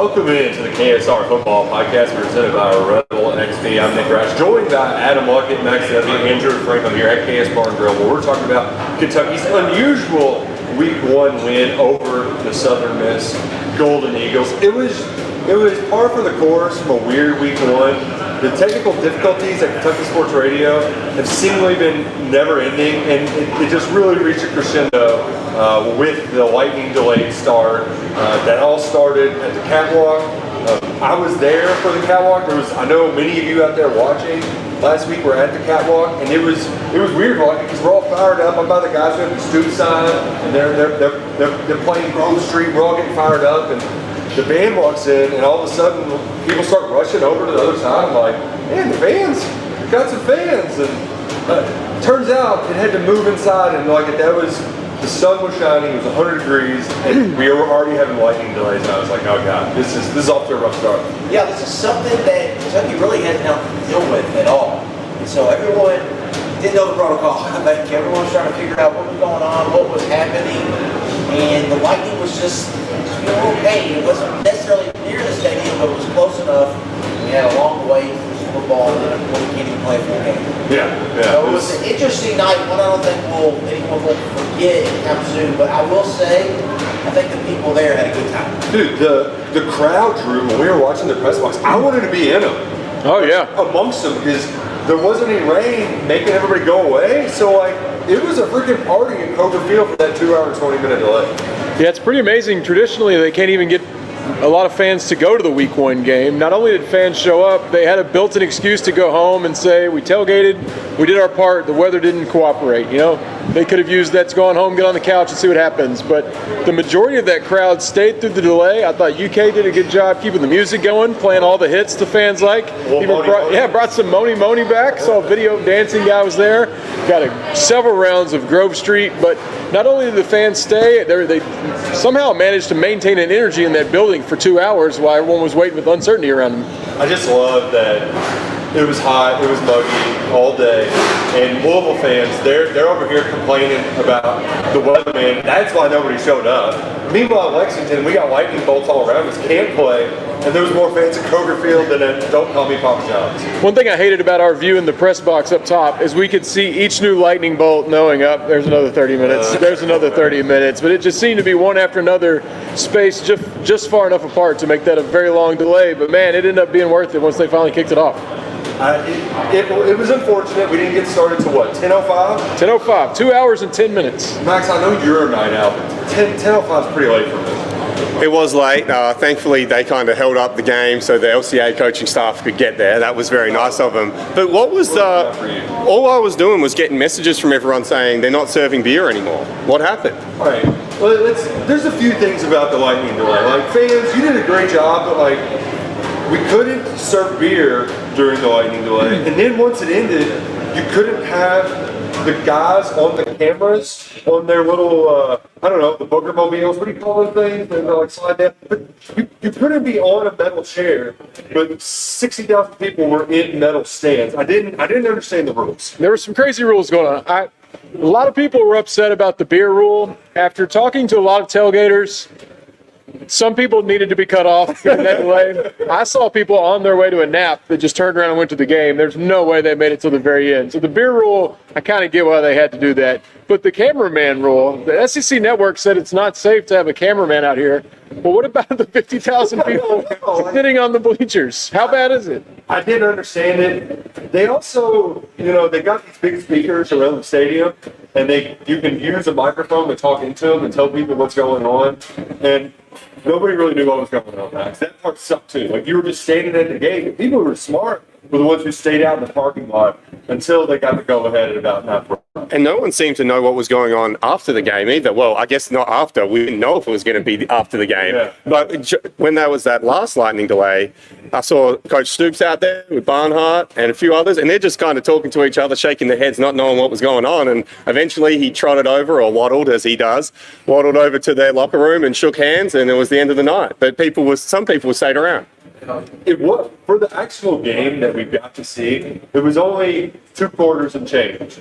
Welcome into the KSR Football Podcast presented by Rebel XP. I'm Nick Rash, joined by Adam Luckett, Max Stoops, Andrew Franklin here at KS Bar and Grill, where we're talking about Kentucky's unusual Week 1 win over the Southern Miss Golden Eagles. It was par for the course from a weird Week 1. The technical difficulties at Kentucky Sports Radio have seemingly been never-ending, and it just really reached a crescendo with the lightning delayed start that all started at the catwalk. I was there for the catwalk. I know many of you out there watching last week were at the catwalk, and it was weird because we're all fired up. I'm by the guys who have the Stoops sign, and they're playing Grove Street. We're all getting fired up, and the band walks in, and all of a sudden, people start rushing over to the other side. I'm like, man, the band's got some fans. And turns out it had to move inside, and the sun was shining, it was 100 degrees, and we were already having lightning delays. And I was like, oh God, this is off to a rough start. Yeah, this is something that Kentucky really hasn't had to deal with at all. And so everyone didn't know the protocol. I think everyone was trying to figure out what was going on, what was happening, and the lightning was just okay. It wasn't necessarily near the stadium, but it was close enough. We had a long way to football, and we can't even play a full game. Yeah. So it was an interesting night. One I don't think anyone will forget anytime soon. But I will say, I think the people there had a good time. Dude, the crowd drew when we were watching the press box. I wanted to be in them. Oh yeah, amongst them because there wasn't any rain making everybody go away. So it was a freaking party in Kroger Field for that 2 hour and 20-minute delay. Yeah, it's pretty amazing. Traditionally, they can't even get a lot of fans to go to the Week 1 game. Not only did fans show up, they had a built-in excuse to go home and say, we tailgated, we did our part, the weather didn't cooperate. You know, they could have used that to go on home, get on the couch and see what happens. But the majority of that crowd stayed through the delay. I thought UK did a good job keeping the music going, playing all the hits the fans like. Brought some Moni back. Saw a video dancing guy was there. Got several rounds of Grove Street, but not only did the fans stay, they somehow managed to maintain an energy in that building for 2 hours while everyone was waiting with uncertainty around them. I just love that it was hot, it was muggy all day, and Louisville fans, they're over here complaining about the weatherman. That's why nobody showed up. Meanwhile, in Lexington, we got lightning bolts all around us, can't play, and there was more fans at Kroger Field than at Don't Call Me Papa John's. One thing I hated about our view in the press box up top is we could see each new lightning bolt knowing up. There's another 30 minutes. There's another 30 minutes. But it just seemed to be one after another, spaced just far enough apart to make that a very long delay. But man, it ended up being worth it once they finally kicked it off. It was unfortunate. We didn't get started to what, 10:05? 10:05, 2 hours and 10 minutes. Max, I know you're a night out, but 10:05 is pretty late for me. It was late. Thankfully, they kind of held up the game so the LCA coaching staff could get there. That was very nice of them. But what was all I was doing was getting messages from everyone saying they're not serving beer anymore. What happened? All right. Well, there's a few things about the lightning delay. Like, fans, you did a great job, but we couldn't serve beer during the lightning delay. And then once it ended, you couldn't have the guys on the cameras on their little, the booger mobiles. What do you call those things? They slide down. But you couldn't be on a metal chair, but 60,000 people were in metal stands. I didn't understand the rules. There were some crazy rules going on. A lot of people were upset about the beer rule. After talking to a lot of tailgaters, some people needed to be cut off in that delay. I saw people on their way to a nap that just turned around and went to the game. There's no way they made it till the very end. So the beer rule, I kind of get why they had to do that. But the cameraman rule, the SEC Network said it's not safe to have a cameraman out here. Well, what about the 50,000 people sitting on the bleachers? How bad is it? I didn't understand it. They also, they got these big speakers around the stadium, and you can use a microphone to talk into them and tell people what's going on. And nobody really knew what was going on, Max. That part sucked too. You were just standing at the gate, and people who were smart were the ones who stayed out in the parking lot until they got to go ahead at about 9:40. And no one seemed to know what was going on after the game either. Well, I guess not after. We didn't know if it was going to be after the game. Yeah. But when there was that last lightning delay, I saw Coach Stoops out there with Barnhart and a few others, and they're just kind of talking to each other, shaking their heads, not knowing what was going on. And eventually he trotted over, or waddled as he does, waddled over to their locker room and shook hands, and it was the end of the night. But some people stayed around. It was, for the actual game that we got to see, it was only 2 quarters and change.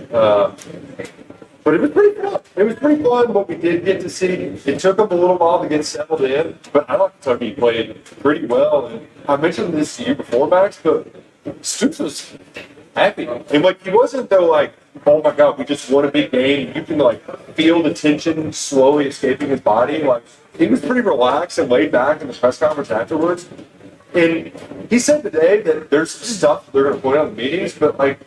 But it was pretty fun. It was pretty fun what we did get to see. It took them a little while to get settled in, but I thought Kentucky played pretty well. And I mentioned this to you before, Max, but Stoops was happy. And like he wasn't though like, oh my God, we just won a big game. You can like feel the tension slowly escaping his body. Like he was pretty relaxed and laid back in the press conference afterwards. And he said today that there's stuff they're going to point out in the meetings, but like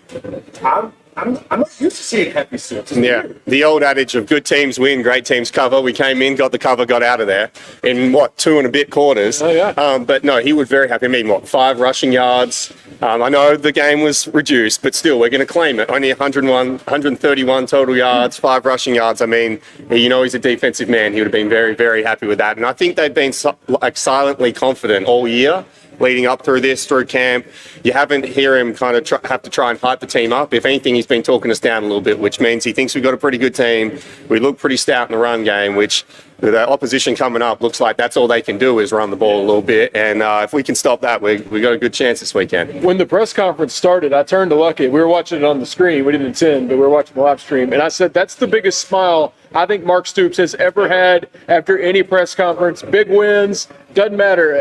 I'm not used to seeing happy Stoops. Yeah, the old adage of good teams win, great teams cover. We came in, got the cover, got out of there in 2 and a bit quarters. Oh, yeah. But no, he was very happy. I mean, 5 rushing yards. I know the game was reduced, but still, we're going to claim it. Only 131 total yards, 5 rushing yards. I mean, he's a defensive man. He would have been very, very happy with that. And I think they've been silently confident all year, leading up through camp. You haven't hear him kind of have to try and hype the team up. If anything, he's been talking us down a little bit, which means he thinks we've got a pretty good team. We look pretty stout in the run game, which the opposition coming up looks like that's all they can do is run the ball a little bit. And if we can stop that, we got a good chance this weekend. When the press conference started, I turned to Lucky. We were watching it on the screen. We didn't attend, but we were watching the live stream. And I said, that's the biggest smile I think Mark Stoops has ever had after any press conference. Big wins, doesn't matter.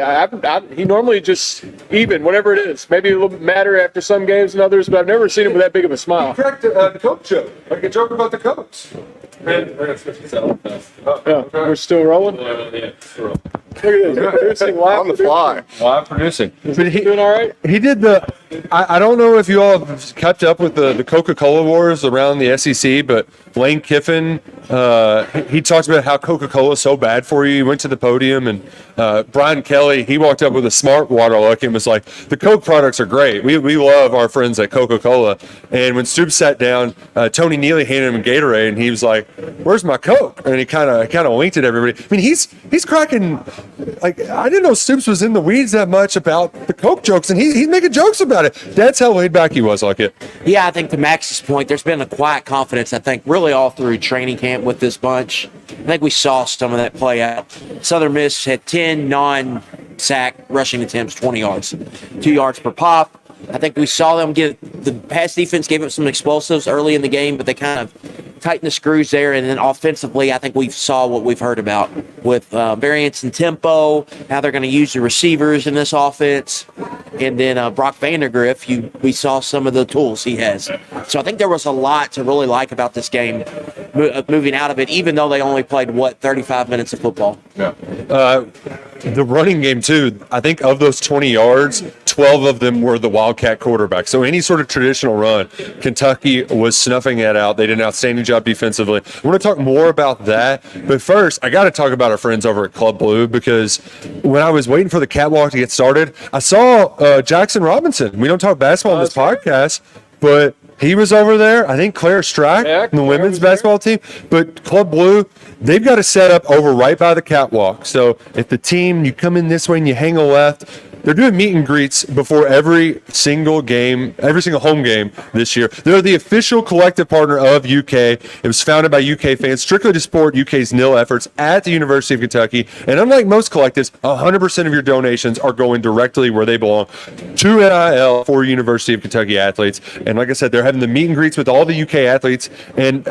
He normally just even, whatever it is. Maybe a little bit matter after some games and others, but I've never seen him with that big of a smile. He cracked the Coke joke, like a joke about the Cokes. We're still rolling? Yeah, Look at this, we're producing live. On the fly. live producing. But he doing all right? He did I don't know if you all have kept up with the Coca-Cola wars around the SEC, but Lane Kiffin, he talks about how Coca-Cola is so bad for you. He went to the podium, and Brian Kelly, he walked up with a smart water look and was like, the Coke products are great. We love our friends at Coca-Cola. And when Stoops sat down, Tony Neely handed him a Gatorade, and he was like, where's my Coke? And he kind of winked at everybody. I mean, he's cracking, like, I didn't know Stoops was in the weeds that much about the Coke jokes, and he's making jokes about it. That's how laid back he was, like it. Yeah, I think to Max's point, there's been a quiet confidence, I think, really all through training camp with this bunch. I think we saw some of that play out. Southern Miss had 10 non-sack rushing attempts, 20 yards, 2 yards per pop. I think we saw them the pass defense gave up some explosives early in the game, but they kind of tightened the screws there. And then offensively, I think we saw what we've heard about with variance in tempo, how they're going to use the receivers in this offense. And then Brock Vandegrift, we saw some of the tools he has. So I think there was a lot to really like about this game moving out of it, even though they only played, 35 minutes of football. Yeah. The running game, too, I think of those 20 yards, 12 of them were the Wildcat quarterback. So any sort of traditional run, Kentucky was snuffing that out. They did an outstanding job defensively. I want to talk more about that. But first, I got to talk about our friends over at Club Blue, because when I was waiting for the catwalk to get started, I saw Jackson Robinson. We don't talk basketball on this podcast, but he was over there. I think Claire Strack, the women's basketball team. But Club Blue, they've got a setup over right by the catwalk. So if the team, you come in this way and you hang a left, they're doing meet and greets before every single home game this year. They're the official collective partner of UK. It was founded by UK fans strictly to support UK's nil efforts at the University of Kentucky. And unlike most collectives, 100% of your donations are going directly where they belong, to NIL for University of Kentucky athletes. And like I said, they're having the meet and greets with all the UK athletes. And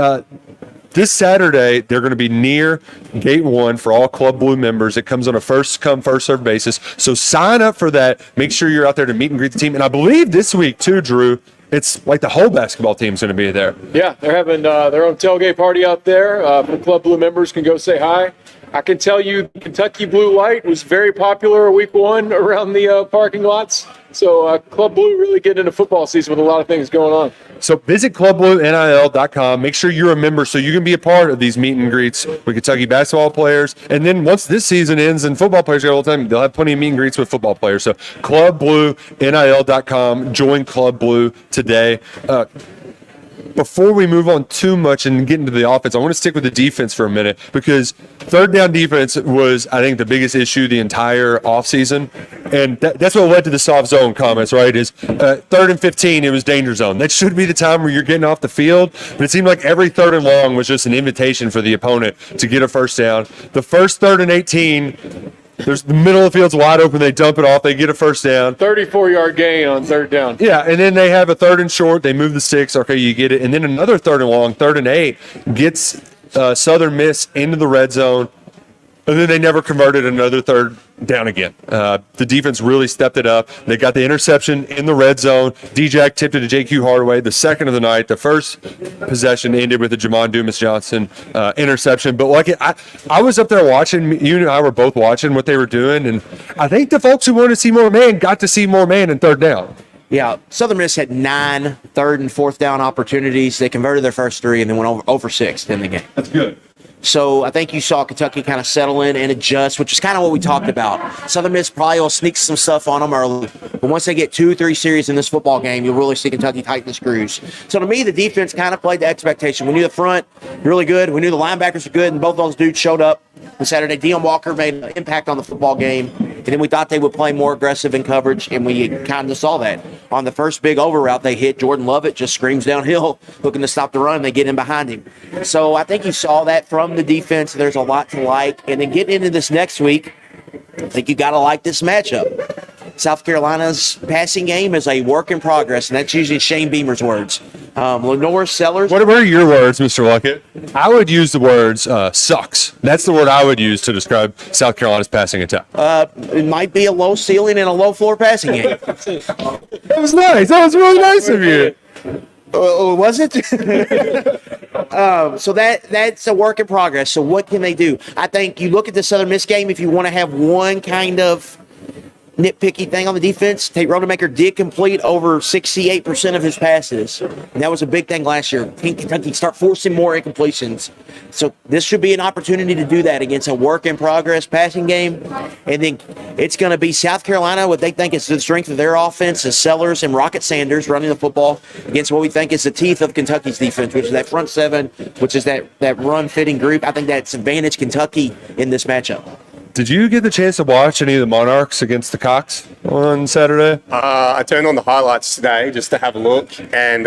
this Saturday, they're going to be near Gate 1 for all Club Blue members. It comes on a first-come, first-served basis. So sign up for that. Make sure you're out there to meet and greet the team. And I believe this week, too, Drew, it's like the whole basketball team's going to be there. Yeah, they're having their own tailgate party out there. Club Blue members can go say hi. I can tell you Kentucky Blue Light was very popular week 1 around the parking lots. So Club Blue really getting into football season with a lot of things going on. So visit clubbluenil.com. Make sure you're a member so you can be a part of these meet and greets with Kentucky basketball players. And then once this season ends and football players get all the time, they'll have plenty of meet and greets with football players. So clubbluenil.com. Join Club Blue today. Before we move on too much and get into the offense, I want to stick with the defense for a minute, because third down defense was, I think, the biggest issue the entire offseason. And that's what led to the soft zone comments, right? Is 3rd and 15, it was danger zone. That should be the time where you're getting off the field. But it seemed like every 3rd and long was just an invitation for the opponent to get a first down. The first 3rd and 18, There's the middle of the field's wide open. They dump it off. They get a first down. 34-yard gain on third down. Yeah, and then they have a third and short. They move the sticks. Okay, you get it. And then another third and long, 3rd and 8, gets Southern Miss into the red zone. And then they never converted another third down again. The defense really stepped it up. They got the interception in the red zone. D-Jack tipped it to J.Q. Hardaway, the second of the night. The first possession ended with a Jamon Dumas-Johnson interception. But like I was up there watching. You and I were both watching what they were doing. And I think the folks who wanted to see more man got to see more man in third down. Yeah, Southern Miss had 9 third and fourth down opportunities. They converted their first 3 and then went over 6 in the game. That's good. So I think you saw Kentucky kind of settle in and adjust, which is kind of what we talked about. Southern Miss probably will sneak some stuff on them early, but once they get 2-3 series in this football game, you'll really see Kentucky tighten the screws. So to me, the defense kind of played the expectation. We knew the front really good. We knew the linebackers were good, and both those dudes showed up on Saturday. Deion Walker made an impact on the football game, and then we thought they would play more aggressive in coverage, and we kind of saw that. On the first big over route they hit, Jordan Lovett just screams downhill, looking to stop the run, and they get in behind him. So I think you saw that from the defense. There's a lot to like. And then getting into this next week, I think you got to like this matchup. South Carolina's passing game is a work in progress, and that's usually Shane Beamer's words. Lenore Sellers. What are your words, Mr. Luckett? I would use the words sucks. That's the word I would use to describe South Carolina's passing attack. It might be a low ceiling and a low floor passing game. That was nice. That was really nice of you. Was it? So that's a work in progress. So what can they do? I think you look at the Southern Miss game, if you want to have one kind of nitpicky thing on the defense, Tate Rodemaker did complete over 68% of his passes. And that was a big thing last year. Kentucky start forcing more incompletions. So this should be an opportunity to do that against a work-in-progress passing game. And then it's going to be South Carolina, what they think is the strength of their offense is Sellers and Rocket Sanders running the football against what we think is the teeth of Kentucky's defense, which is that front seven, which is that run-fitting group. I think that's advantage Kentucky in this matchup. Did you get the chance to watch any of the Monarchs against the Cox on Saturday? I turned on the highlights today just to have a look, and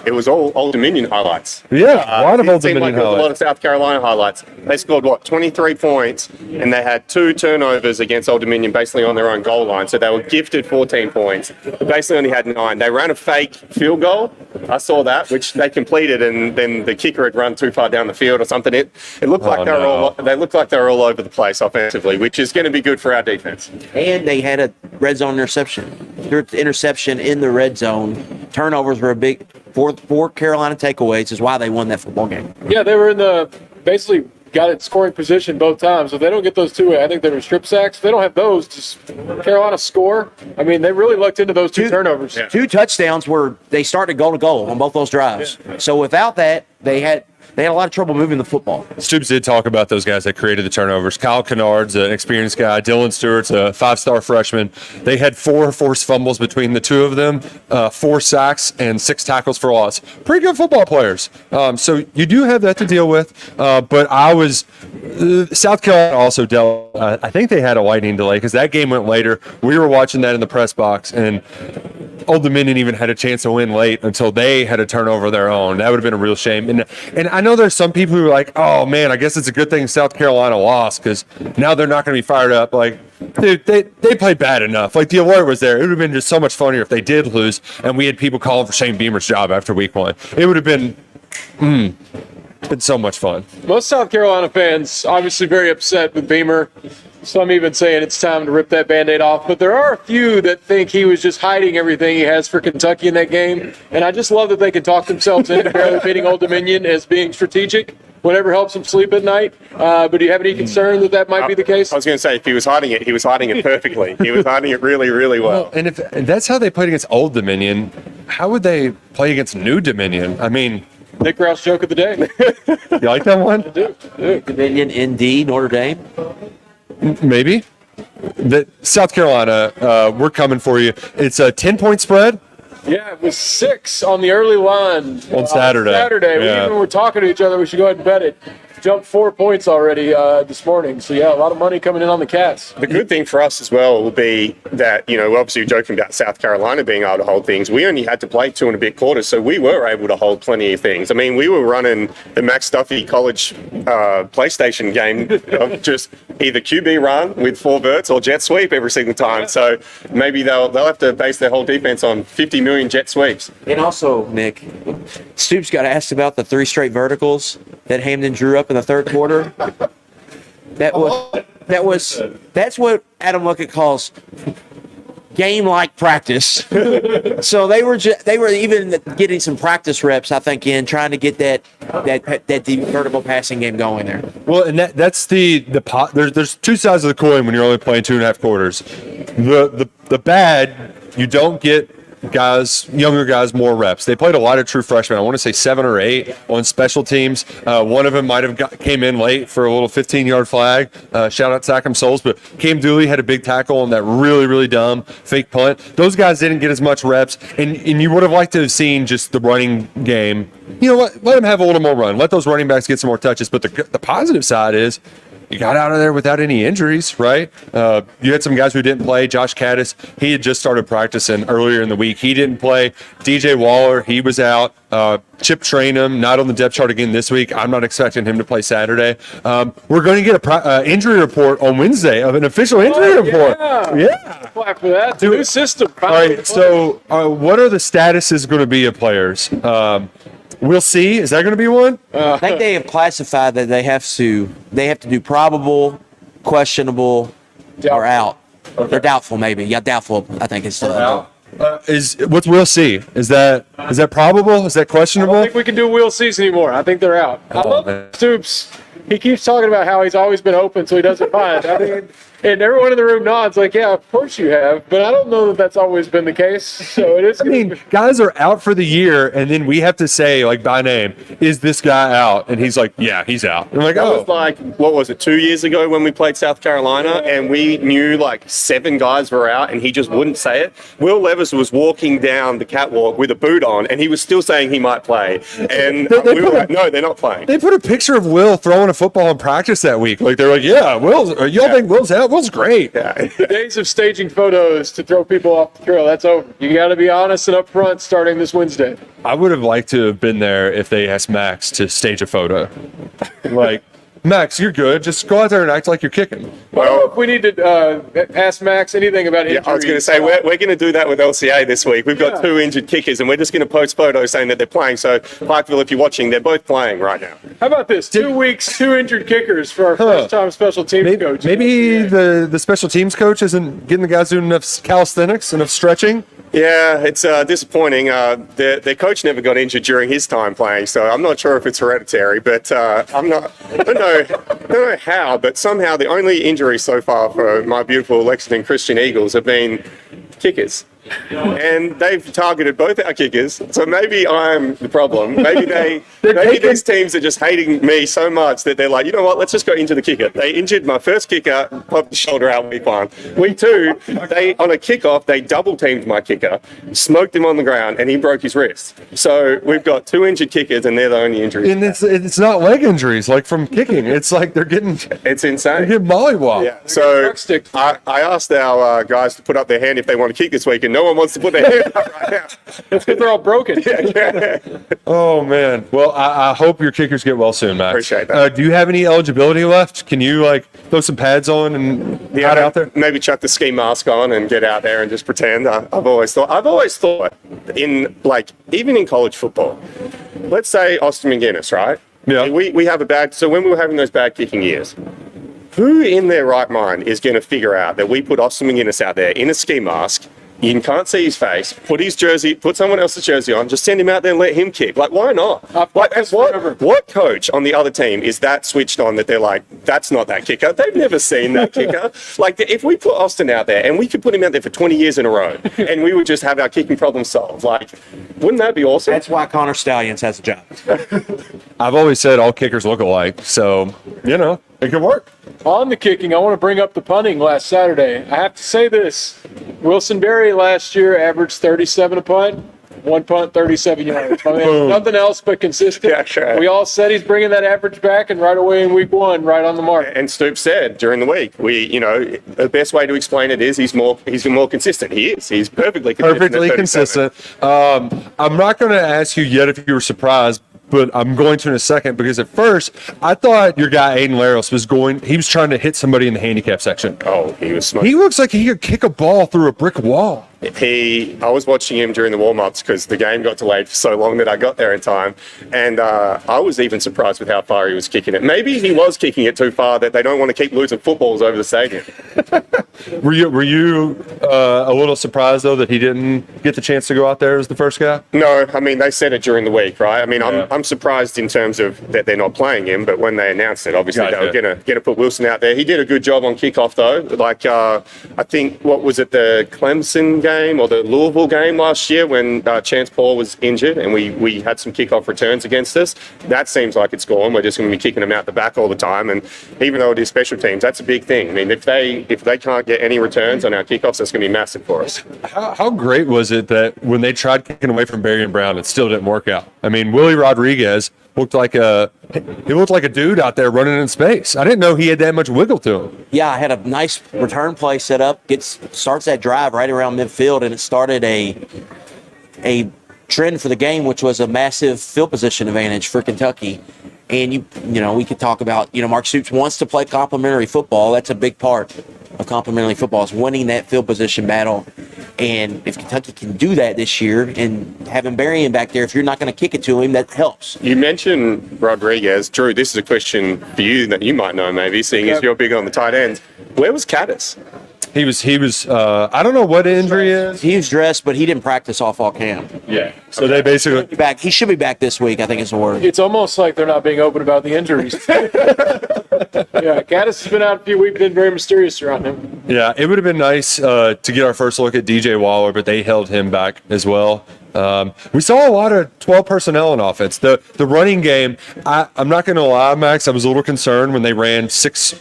it was all Old Dominion highlights. Yeah, a lot of Old Dominion like highlights. A lot of South Carolina highlights. They scored, 23 points, and they had 2 turnovers against Old Dominion basically on their own goal line. So they were gifted 14 points. They basically only had 9. They ran a fake field goal. I saw that, which they completed, and then the kicker had run too far down the field or something. It looked like they looked like they were all over the place offensively, which is going to be good for our defense. And they had a red zone interception. Their interception in the red zone. Turnovers were a big four Carolina takeaways is why they won that football game. Yeah, they were in the basically got it scoring position both times. If they don't get those 2, I think they were strip sacks. If they don't have those, just Carolina score. I mean, they really lucked into those 2 turnovers. Yeah. 2 touchdowns where they started goal to goal on both those drives. Yeah. So without that, they had a lot of trouble moving the football. Stoops did talk about those guys that created the turnovers. Kyle Kennard's an experienced guy. Dylan Stewart's a 5-star freshman. They had 4 forced fumbles between the 2 of them, 4 sacks, and 6 tackles for loss. Pretty good football players. So you do have that to deal with. But South Carolina also dealt, I think they had a lightning delay because that game went later. We were watching that in the press box, and Old Dominion even had a chance to win late until they had a turnover of their own. That would have been a real shame. And I know there's some people who are like, oh, man, I guess it's a good thing South Carolina lost because now they're not going to be fired up. Like, dude, they played bad enough. Like, the alert was there. It would have been just so much funnier if they did lose and we had people calling for Shane Beamer's job after week 1. It would have been so much fun. Most South Carolina fans obviously very upset with Beamer. Some even saying it's time to rip that Band-Aid off. But there are a few that think he was just hiding everything he has for Kentucky in that game. And I just love that they can talk themselves into barely beating Old Dominion as being strategic, whatever helps them sleep at night. But do you have any concern that might be the case? I was going to say, if he was hiding it, he was hiding it perfectly. He was hiding it really, really well. And if that's how they played against Old Dominion, how would they play against New Dominion? I mean, Nick Roush joke of the day. You like that one? I do. Dominion, ND, Notre Dame. Maybe. South Carolina, we're coming for you. It's a 10-point spread. Yeah, it was 6 on the early line on Saturday. We even were talking to each other. We should go ahead and bet it. Jumped 4 points already this morning. So, yeah, a lot of money coming in on the Cats. The good thing for us as well will be that, obviously we're joking about South Carolina being able to hold things. We only had to play 2 and a bit quarters, so we were able to hold plenty of things. I mean, we were running the Max Duffy college PlayStation game of just either QB run with 4 verts or jet sweep every single time. So maybe they'll have to base their whole defense on 50 million jet sweeps. And also, Nick, Stoops got asked about the 3 straight verticals that Hamden drew up in the third quarter. That's what Adam Luckett calls game-like practice. So they were even getting some practice reps, I think, in trying to get that vertical passing game going there. Well, and that's there's 2 sides of the coin when you're only playing 2.5 quarters. The bad, you don't get younger guys more reps. They played a lot of true freshmen. I want to say 7 or 8 on special teams. One of them might have came in late for a little 15-yard flag. Shout out Sackham Souls, but Cam Dooley had a big tackle on that really, really dumb fake punt. Those guys didn't get as much reps, and you would have liked to have seen just the running game. You know what? Let them have a little more run. Let those running backs get some more touches. But the positive side is, you got out of there without any injuries, right? You had some guys who didn't play. Josh Caddis, he had just started practicing earlier in the week. He didn't play. DJ Waller, he was out. Chip Trainum, not on the depth chart again this week. I'm not expecting him to play Saturday. We're going to get an injury report on Wednesday, of an official injury report. Yeah. Well, after that, new system. All right, so what are the statuses going to be of players? We'll see. Is that going to be one? I think they have classified that they have to do probable, questionable, or out. Okay. Or doubtful, maybe. Yeah, doubtful. I think it's Out. What's we'll see? Is that probable? Is that I questionable? don't think we can do Will Cease anymore. I think they're out. I love man. Stoops. He keeps talking about how he's always been open, so he doesn't mind. I mean, and everyone in the room nods like, yeah, of course you have. But I don't know that that's always been the case. So it is. I mean, guys are out for the year, and then we have to say, like, by name, is this guy out? And he's like, yeah, he's out. And I'm like, That oh. was like, what was it, 2 years ago when we played South Carolina, and we knew like 7 guys were out, and he just wouldn't say it. Will Levis was walking down the catwalk with a boot on, and he was still saying he might play. And we were like, no, they're not playing. They put a picture of Will throwing a football in practice that week. Like, they're like, yeah, y'all think Will's out? Will's great. Yeah. The days of staging photos to throw people off the trail, that's over. You got to be honest and upfront starting this Wednesday. I would have liked to have been there if they asked Max to stage a photo. Like, Max, you're good. Just go out there and act like you're kicking. Well, if we need to ask Max anything about injuries. Yeah, I was going to say, we're going to do that with LCA this week. We've got 2 injured kickers, and we're just going to post photos saying that they're playing. So, Parkville, if you're watching, they're both playing right now. How about this? 2 weeks, 2 injured kickers for our first-time special teams coach. Maybe the special teams coach isn't getting the guys doing enough calisthenics, enough stretching. Yeah, it's disappointing. Their coach never got injured during his time playing, so I'm not sure if it's hereditary, but I don't know how, but somehow the only injuries so far for my beautiful Lexington Christian Eagles have been kickers. And they've targeted both our kickers, so maybe I'm the problem. Maybe these teams are just hating me so much that they're like, you know what, let's just go into the kicker. They injured my first kicker, popped the shoulder out week 1. Week 2, on a kickoff, they double teamed my kicker, smoked him on the ground, and he broke his wrist. So we've got 2 injured kickers, and they're the only injuries. And it's not leg injuries like from kicking. It's like they're getting insane. Mollywopped. Yeah. So I asked our guys to put up their hand if they want to kick this week, and no one wants to put their hand up right now. That's because they're all broken. Oh, man. Well, I hope your kickers get well soon, Max. Appreciate that. Do you have any eligibility left? Can you, like, throw some pads on and hide out there? Maybe chuck the ski mask on and get out there and just pretend. I've always thought in, like, even in college football, let's say Austin McGuinness, right? Yeah. We have so when we were having those bad kicking years, who in their right mind is going to figure out that we put Austin McGuinness out there in a ski mask? You can't see his face. Put someone else's jersey on. Just send him out there and let him kick. Like, why not? Like, what coach on the other team is that switched on that they're like, that's not that kicker? They've never seen that kicker. Like, if we put Austin out there and we could put him out there for 20 years in a row, and we would just have our kicking problem solved, like, wouldn't that be awesome? That's why Connor Stallions has a job. I've always said all kickers look alike, so, it could work. On the kicking, I want to bring up the punting last Saturday. I have to say this. Wilson Berry last year averaged 37 a punt, 1 punt, 37 yards. I mean, nothing else but consistent. Yeah, sure. We all said he's bringing that average back, and right away in week 1, right on the mark. And Stoops said during the week, the best way to explain it is he's more consistent. He is. He's perfectly consistent. I'm not going to ask you yet if you were surprised but I'm going to in a second because at first I thought your guy Aiden Laros he was trying to hit somebody in the handicap section. Oh, he was smart. He looks like he could kick a ball through a brick wall. I was watching him during the warm-ups because the game got delayed for so long that I got there in time, and I was even surprised with how far he was kicking it. Maybe he was kicking it too far that they don't want to keep losing footballs over the stadium. Were you a little surprised though that he didn't get the chance to go out there as the first guy? No, I mean they said it during the week, right? I mean Yeah. I'm surprised in terms of that they're not playing him, but when they announced it, obviously Gotcha. they were gonna put Wilson out there. He did a good job on kickoff though. Like I think what was it, the Clemson game or the Louisville game last year when Chance Paul was injured and we had some kickoff returns against us. That seems like it's gone. We're just going to be kicking them out the back all the time, and even though it is special teams, that's a big thing. I mean, if they can't get any returns on our kickoffs, that's going to be massive for us. How great was it that when they tried kicking away from Barry and Brown, it still didn't work out? I mean, Willie Rodriguez looked like a dude out there running in space. I didn't know he had that much wiggle to him. Yeah, I had a nice return play set up. Starts that drive right around midfield, and it started a trend for the game, which was a massive field position advantage for Kentucky. And you know, we could talk about, Mark Stoops wants to play complementary football. That's a big part of complementary football, is winning that field position battle. And if Kentucky can do that this year and having Barry in back there, if you're not going to kick it to him, that helps. You mentioned Rodriguez. Drew, this is a question for you that you might know maybe, seeing as you're big on the tight ends. Where was Caddis? He was I don't know what injury is. He was dressed, but he didn't practice all fall camp. Yeah. So they basically He should be back this week, I think is the word. It's almost like they're not being open about the injuries. Yeah, Gaddis has been out a few weeks, been very mysterious around him. Yeah, it would have been nice to get our first look at DJ Waller, but they held him back as well. We saw a lot of 12 personnel in offense. The running game, I'm not going to lie, Max, I was a little concerned when they ran 6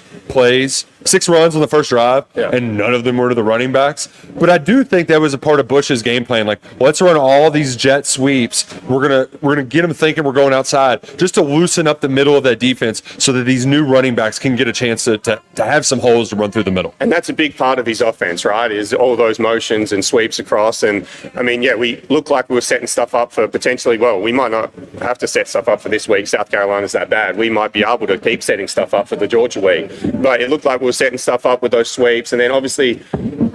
runs on the first drive, and none of them were to the running backs. But I do think that was a part of Bush's game plan. Like, let's run all these jet sweeps. We're gonna get them thinking we're going outside, just to loosen up the middle of that defense, so that these new running backs can get a chance to have some holes to run through the middle. And that's a big part of his offense, right? Is all those motions and sweeps across. And I mean, we look like we were setting stuff up for potentially. Well, we might not have to set stuff up for this week. South Carolina's that bad. We might be able to keep setting stuff up for the Georgia week. But it looked like we were setting stuff up with those sweeps. And then obviously,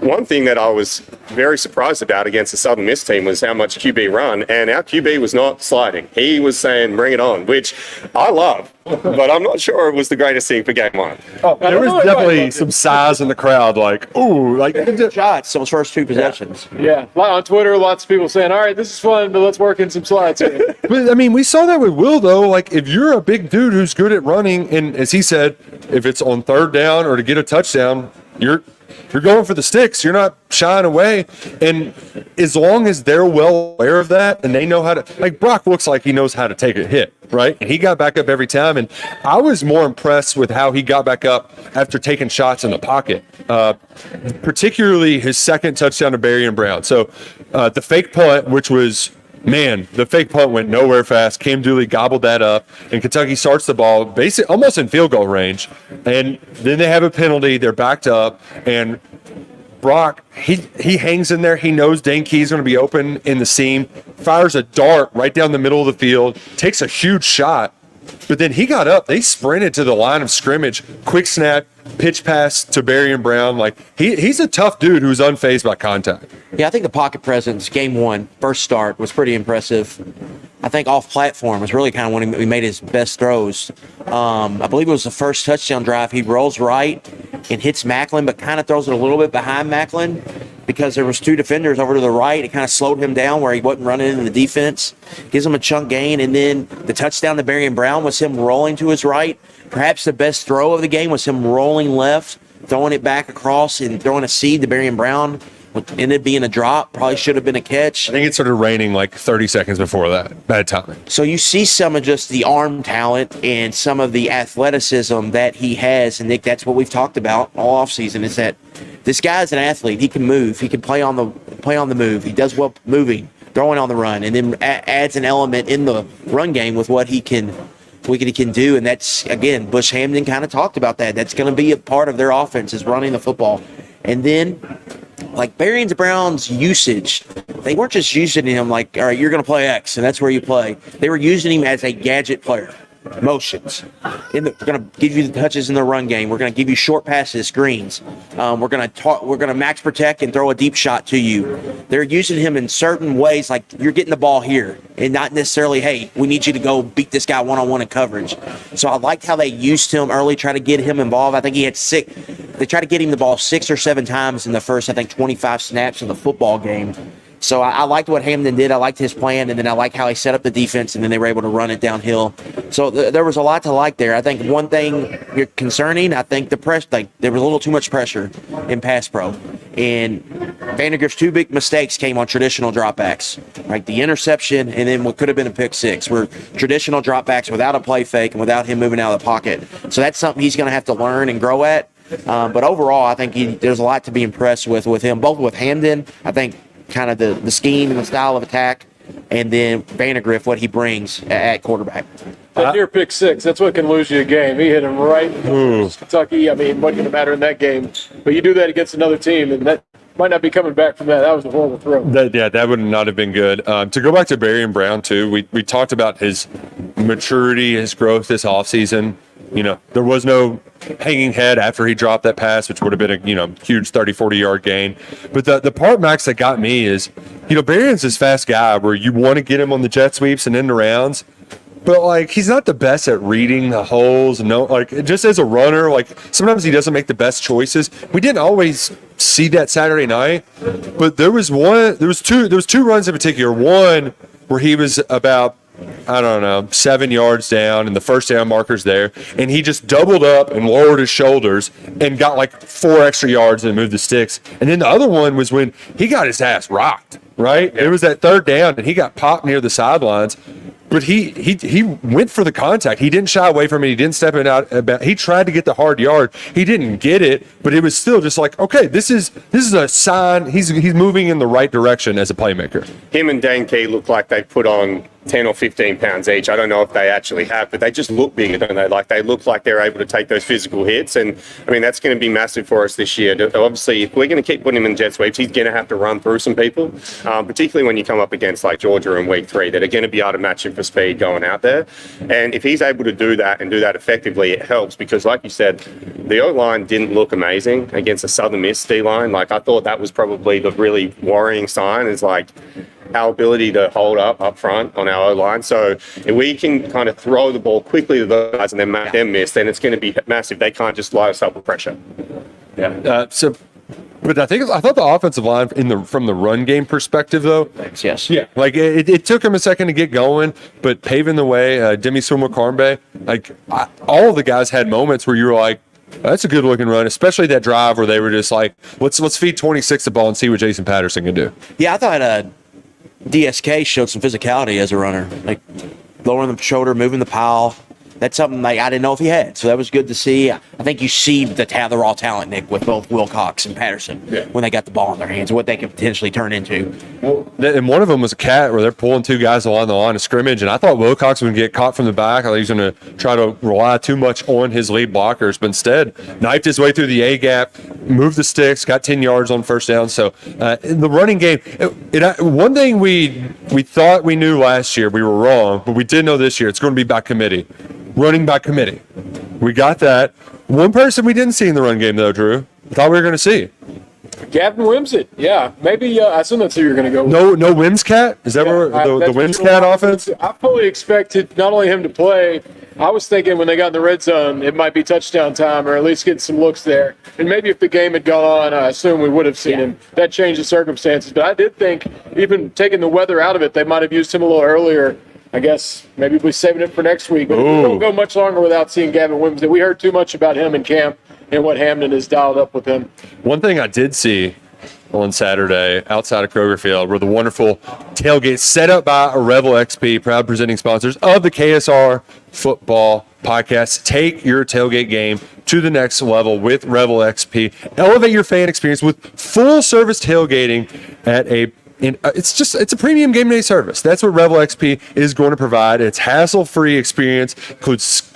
one thing that I was very surprised about against the Southern Miss team was how much QB run. And our QB was not sliding. He was saying, bring it on, which I love. But I'm not sure it was the greatest thing for game one. Oh, there was definitely some size in the crowd, like, ooh, like Shots, those first 2 possessions. Yeah, on Twitter, lots of people saying, all right, this is fun, but let's work in some slides here. But I mean, we saw that with Will though. Like, if you're a big dude who's good at running, and as he said, if it's on third down or to get a touchdown, you're going for the sticks. You're not shying away. And as long as they're well aware of that and they know how to, like, Brock looks like he knows how to take a hit, right? And he got back up every time. And I was more impressed with how he got back up after taking shots in the pocket, particularly his second touchdown to Barry and Brown. So the fake punt, which was, man, the fake punt went nowhere fast. Cam Dooley gobbled that up, and Kentucky starts the ball basically almost in field goal range. And then they have a penalty. They're backed up, and Brock, he hangs in there. He knows Dane Key's going to be open in the seam, fires a dart right down the middle of the field, takes a huge shot. But then he got up. They sprinted to the line of scrimmage, quick snap, pitch pass to Barry and Brown. Like, he's a tough dude who's unfazed by contact. Yeah, I think the pocket presence, game 1, first start, was pretty impressive. I think off platform was really kind of when he made his best throws. I believe it was the first touchdown drive. He rolls right and hits Macklin, but kind of throws it a little bit behind Macklin because there was 2 defenders over to the right. It kind of slowed him down where he wasn't running into the defense. Gives him a chunk gain, and then the touchdown to Barry and Brown was him rolling to his right. Perhaps the best throw of the game was him rolling left, throwing it back across and throwing a seed to Barry and Brown. What ended up being a drop, probably should have been a catch. I think it started raining like 30 seconds before that. Bad timing. So you see some of just the arm talent and some of the athleticism that he has. And Nick, that's what we've talked about all offseason, is that this guy's an athlete. He can move. He can play on the move. He does well moving, throwing on the run, and then adds an element in the run game with what he can do. And that's, again, Bush Hamden kind of talked about that. That's going to be a part of their offense, is running the football. And then like Berry and Brown's usage, they weren't just using him like, all right, you're going to play X, and that's where you play. They were using him as a gadget player. Motions. We're going to give you the touches in the run game. We're going to give you short passes, screens. We're going to max protect and throw a deep shot to you. They're using him in certain ways, like you're getting the ball here, and not necessarily, hey, we need you to go beat this guy one-on-one in coverage. So I liked how they used him early, try to get him involved. I think he had 6. They tried to get him the ball 6 or 7 times in the first, I think, 25 snaps of the football game. So I liked what Hamden did. I liked his plan, and then I liked how he set up the defense, and then they were able to run it downhill. So there was a lot to like there. I think one thing you're concerning, I think there was a little too much pressure in pass pro. And Vandegrift's 2 big mistakes came on traditional dropbacks, right? The interception and then what could have been a pick 6 were traditional dropbacks without a play fake and without him moving out of the pocket. So that's something he's going to have to learn and grow at. But overall, I think there's a lot to be impressed with him, both with Hamden, I think, kind of the scheme and the style of attack, and then Vandegrift, what he brings at quarterback. That near pick 6, that's what can lose you a game. He hit him right in Kentucky. I mean, it wasn't going to matter in that game. But you do that against another team, and that might not be coming back from that. That was a horrible throw. That would not have been good. To go back to Berry and Brown, too, we talked about his maturity, his growth this offseason. You know, there was no hanging head after he dropped that pass, which would have been a huge 30, 40-yard gain. But the part, Max, that got me is, Berrien's this fast guy where you want to get him on the jet sweeps and end arounds. But, like, he's not the best at reading the holes. Just as a runner, like, sometimes he doesn't make the best choices. We didn't always see that Saturday night. But there was two runs in particular. One where he was about, 7 yards down, and the first down marker's there, and he just doubled up and lowered his shoulders and got like 4 extra yards and moved the sticks. And then the other one was when he got his ass rocked, right? It was that 3rd down, and he got popped near the sidelines. But he went for the contact. He didn't shy away from it. He didn't step it out. He tried to get the hard yard. He didn't get it, but it was still just like, okay, this is a sign. He's moving in the right direction as a playmaker. Him and Dan Key look like they put on 10 or 15 pounds each. I don't know if they actually have, but they just look bigger, don't they? Like, they look like they're able to take those physical hits. And, I mean, that's going to be massive for us this year. Obviously, if we're going to keep putting him in jet sweeps, he's going to have to run through some people, particularly when you come up against, like, Georgia in week 3, that are going to be able to match him for speed going out there. And if he's able to do that and do that effectively, it helps because, like you said, the O-line didn't look amazing against the Southern Miss D-line. Like, I thought that was probably the really worrying sign is, like, our ability to hold up front on our O-line. So if we can kind of throw the ball quickly to those guys and then make them miss, then it's going to be massive. They can't just light us up with pressure. Yeah. But I thought the offensive line from the run game perspective, though. Yes. Yeah. Like it took him a second to get going, but paving the way, Demi Sumakarmbe, all of the guys had moments where you were like, that's a good looking run, especially that drive where they were just like, let's feed 26 the ball and see what Jason Patterson can do. Yeah, I thought DSK showed some physicality as a runner, like lowering the shoulder, moving the pile. That's something like I didn't know if he had, so that was good to see. I think you see the raw talent, Nick, with both Wilcox and Patterson when they got the ball in their hands, what they could potentially turn into. Well, and one of them was a cat where they're pulling 2 guys along the line of scrimmage, and I thought Wilcox would get caught from the back. I thought he was going to try to rely too much on his lead blockers, but instead knifed his way through the A gap, moved the sticks, got 10 yards on first down. So in the running game, one thing we thought we knew last year, we were wrong, but we did know this year, it's going to be by committee. Running by committee. We got that. One person we didn't see in the run game, though, Drew, I thought we were going to see. Gavin Wimsatt. Yeah, maybe. I assume that's who you're going to go with. No Wimscat? Is that where the Wimscat offense? I fully expected not only him to play, I was thinking when they got in the red zone, it might be touchdown time or at least get some looks there. And maybe if the game had gone on, I assume we would have seen him. That changed the circumstances. But I did think, even taking the weather out of it, they might have used him a little earlier. I guess maybe we're saving it for next week. But we won't go much longer without seeing Gavin Wimsatt. We heard too much about him in camp and what Hamden has dialed up with him. One thing I did see on Saturday outside of Kroger Field were the wonderful tailgates set up by Revel XP, proud presenting sponsors of the KSR Football Podcast. Take your tailgate game to the next level with Revel XP. Elevate your fan experience with full service tailgating at a And it's a premium game day service. That's what Revel XP is going to provide. It's hassle-free experience, includes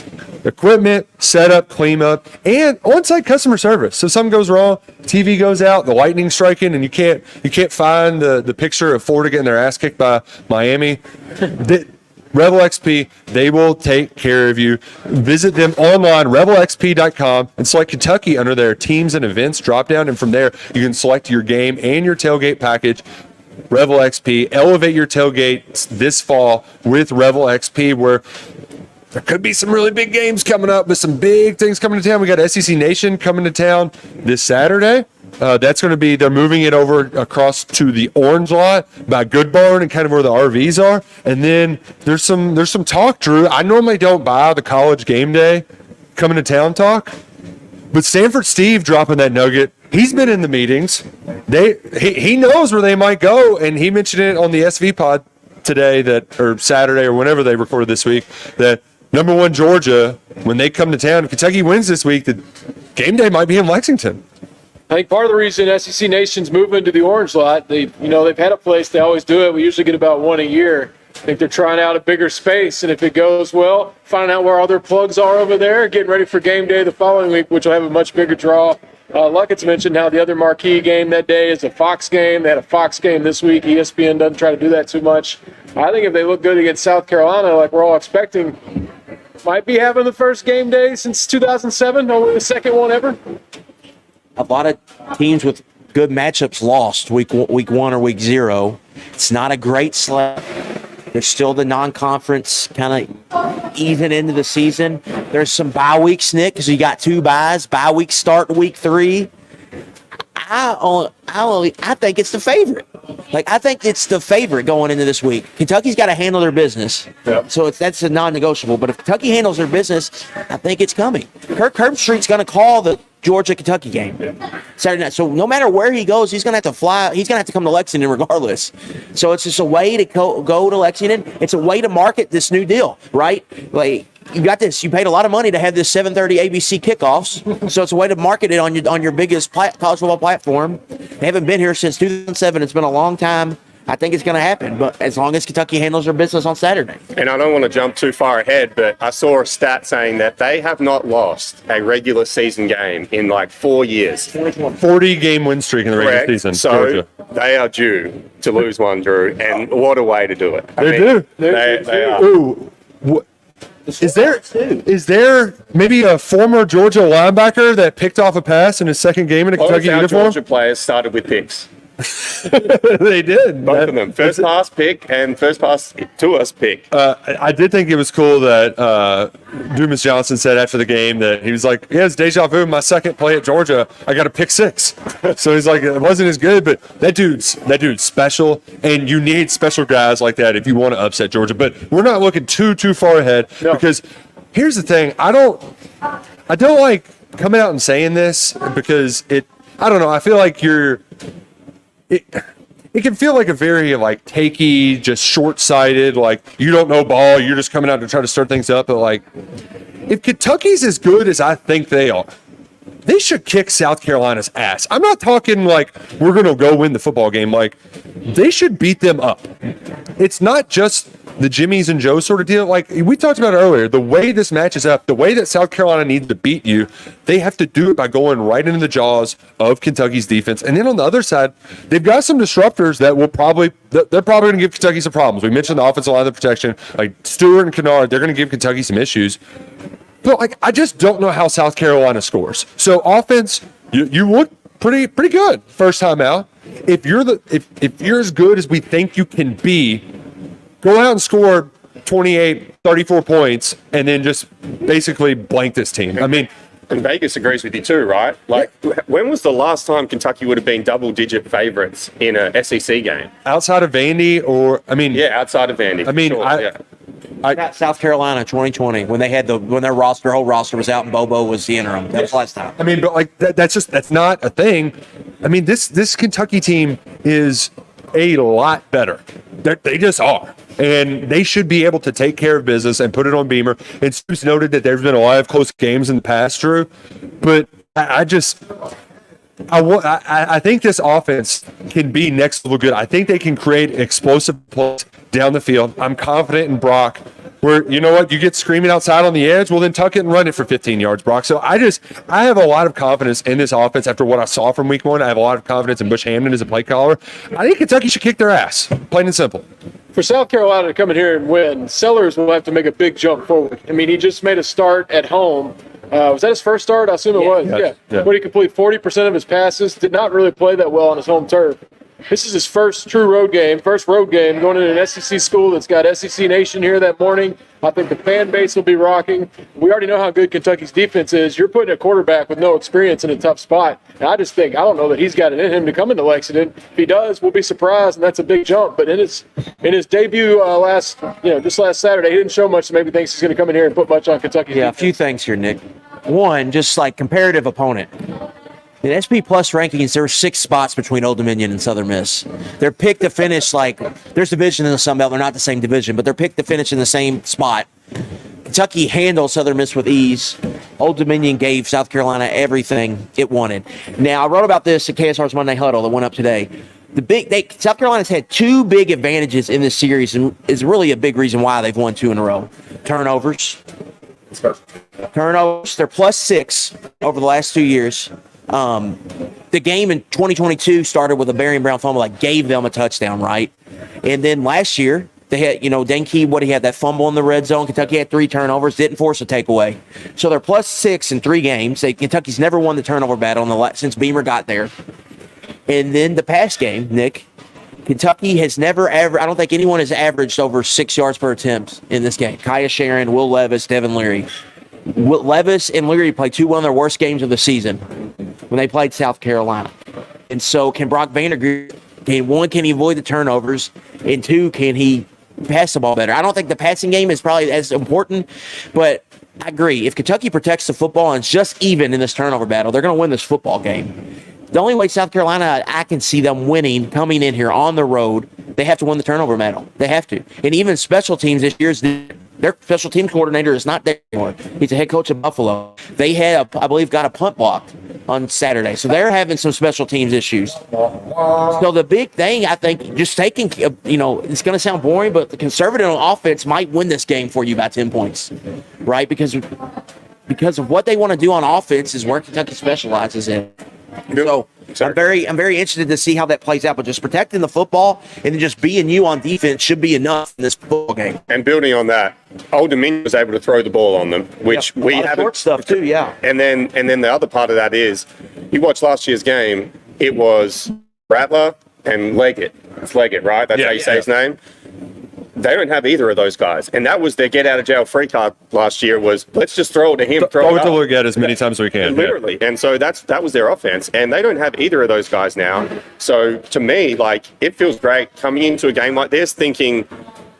equipment, setup, cleanup, and on-site customer service. So if something goes wrong, TV goes out, the lightning's striking, and you can't find the picture of Florida getting their ass kicked by Miami. Revel XP, they will take care of you. Visit them online, revelxp.com, and select Kentucky under their teams and events drop-down. And from there, you can select your game and your tailgate package. Revel XP, elevate your tailgate this fall with Revel XP, where there could be some really big games coming up with some big things coming to town. We got SEC Nation coming to town this Saturday. That's going to be, they're moving it over across to the Orange Lot by Good Barn and kind of where the RVs are. And then there's some talk, Drew. I normally don't buy the college game day coming to town talk, but Stanford Steve dropping that nugget. He's been in the meetings. He knows where they might go, and he mentioned it on the SV pod today or Saturday or whenever they recorded this week, that number one Georgia, when they come to town, if Kentucky wins this week, the game day might be in Lexington. I think part of the reason SEC Nation's moving to the Orange Lot, they've had a place, they always do it. We usually get about one a year. I think they're trying out a bigger space, and if it goes well, finding out where all their plugs are over there, getting ready for game day the following week, which will have a much bigger draw. Luckett's mentioned how the other marquee game that day is a Fox game. They had a Fox game this week. ESPN doesn't try to do that too much. I think if they look good against South Carolina, like we're all expecting, might be having the first game day since 2007, or the second one ever. A lot of teams with good matchups lost week 1 or week 0. It's not a great slate. There's still the non-conference kind of even into the season. There's some bye weeks, Nick, because you got 2 byes. Bye weeks start week 3. I think it's the favorite. I think it's the favorite going into this week. Kentucky's got to handle their business. Yep. So that's a non-negotiable. But if Kentucky handles their business, I think it's coming. Kirk Herbstreit's going to call the Georgia-Kentucky game Saturday night. So no matter where he goes, he's going to have to fly. He's going to have to come to Lexington regardless. So it's just a way to go to Lexington. It's a way to market this new deal, right? You got this. You paid a lot of money to have this 7:30 ABC kickoffs, so it's a way to market it on your biggest college football platform. They haven't been here since 2007. It's been a long time. I think it's going to happen, but as long as Kentucky handles their business on Saturday. And I don't want to jump too far ahead, but I saw a stat saying that they have not lost a regular season game in 4 years. 40-game win streak in the regular season. So Georgia. they are due to lose one, Drew, and what a way to do it. They are. Ooh. Is there maybe a former Georgia linebacker that picked off a pass in his second game in a Kentucky uniform? Georgia players started with picks. They did. Both of them. First pass pick and first pass to us pick. I did think it was cool that Dumas Johnson said after the game that he was like, yeah, it's deja vu. My second play at Georgia, I got a pick 6. So he's like, it wasn't as good, but that dude's like, and you need special guys like that if you want to upset Georgia. But we're not looking too far ahead because here's the thing. I don't like coming out and saying this because I don't know. I feel like it can feel like a very takey, just short-sighted, you don't know ball, you're just coming out to try to stir things up. But if Kentucky's as good as I think they are, they should kick South Carolina's ass. I'm not talking we're going to go win the football game. They should beat them up. It's not just the Jimmy's and Joe sort of deal. We talked about it earlier, the way this matches up, the way that South Carolina needs to beat you, they have to do it by going right into the jaws of Kentucky's defense. And then on the other side, they've got some disruptors that they're probably going to give Kentucky some problems. We mentioned the offensive line of protection, Stewart and Kennard, they're going to give Kentucky some issues. But I just don't know how South Carolina scores. So offense, you look pretty good first time out. If you're as good as we think you can be, go out and score 28, 34 points, and then just basically blank this team. I mean, and Vegas agrees with you too, right? When was the last time Kentucky would have been double-digit favorites in a SEC game? Outside of Vandy, outside of Vandy. I mean, sure, South Carolina 2020 when their whole roster was out and Bobo was the interim. That was last time. I mean, but that's not a thing. I mean, this Kentucky team is a lot better. They just are. And they should be able to take care of business and put it on Beamer. And Stoops noted that there's been a lot of close games in the past, Drew. But I think this offense can be next level good. I think they can create explosive plays down the field. I'm confident in Brock. Where, you know what, you get screaming outside on the edge, well, then tuck it and run it for 15 yards, Brock. So I have a lot of confidence in this offense after what I saw from week 1. I have a lot of confidence in Bush Hamden as a play caller. I think Kentucky should kick their ass, plain and simple. For South Carolina to come in here and win, Sellers will have to make a big jump forward. I mean, he just made a start at home. Was that his first start? I assume it was. Yeah. Where he completed 40% of his passes. Did not really play that well on his home turf. This is his first true road game, going into an SEC school that's got SEC Nation here that morning. I think the fan base will be rocking. We already know how good Kentucky's defense is. You're putting a quarterback with no experience in a tough spot. And I don't know that he's got it in him to come into Lexington. If he does, we'll be surprised, and that's a big jump. But in his debut just last Saturday, he didn't show much, so maybe thinks he's going to come in here and put much on Kentucky. Yeah, a few things here, Nick. One, just like comparative opponent. In SP Plus rankings, there are 6 spots between Old Dominion and Southern Miss. They're picked to finish there's division in the Sun Belt. They're not the same division, but they're picked to finish in the same spot. Kentucky handled Southern Miss with ease. Old Dominion gave South Carolina everything it wanted. Now, I wrote about this at KSR's Monday Huddle that went up today. South Carolina's had 2 big advantages in this series, and is really a big reason why they've won 2 in a row. Turnovers. They're plus 6 over the last 2 years. The game in 2022 started with a Barian Brown fumble that gave them a touchdown, right? And then last year, they had, Denke, he had that fumble in the red zone. Kentucky had 3 turnovers, didn't force a takeaway. So they're plus 6 in 3 games. Kentucky's never won the turnover battle since Beamer got there. And then the pass game, Nick, Kentucky has never ever, I don't think anyone has averaged over 6 yards per attempt in this game. Kaya Sharon, Will Levis, Devin Leary. Levis and Leary played one of their worst games of the season when they played South Carolina. And so can Brock Vandergrift, can he avoid the turnovers? And 2, can he pass the ball better? I don't think the passing game is probably as important, but I agree. If Kentucky protects the football and it's just even in this turnover battle, they're going to win this football game. The only way South Carolina, I can see them winning, coming in here on the road, they have to win the turnover battle. They have to. And even special teams this year, their special teams coordinator is not there anymore. He's a head coach of Buffalo. They have, I believe, got a punt block on Saturday. So they're having some special teams issues. So the big thing, I think, just taking, it's going to sound boring, but the conservative offense might win this game for you by 10 points, right? Because of what they want to do on offense is where Kentucky specializes in. So I'm very interested to see how that plays out. But just protecting the football and then just being you on defense should be enough in this football game. And building on that, Old Dominion was able to throw the ball on them, which we have short stuff too. Yeah. And then the other part of that is, you watch last year's game. It was Rattler and Leggett. It's Leggett, right? That's how you say his name. They don't have either of those guys. And that was their get out of jail free card last year, was let's just throw it to him. Throw it to Leggett as many times as we can. Literally. Yeah. And so that was their offense. And they don't have either of those guys now. So to me, it feels great coming into a game like this thinking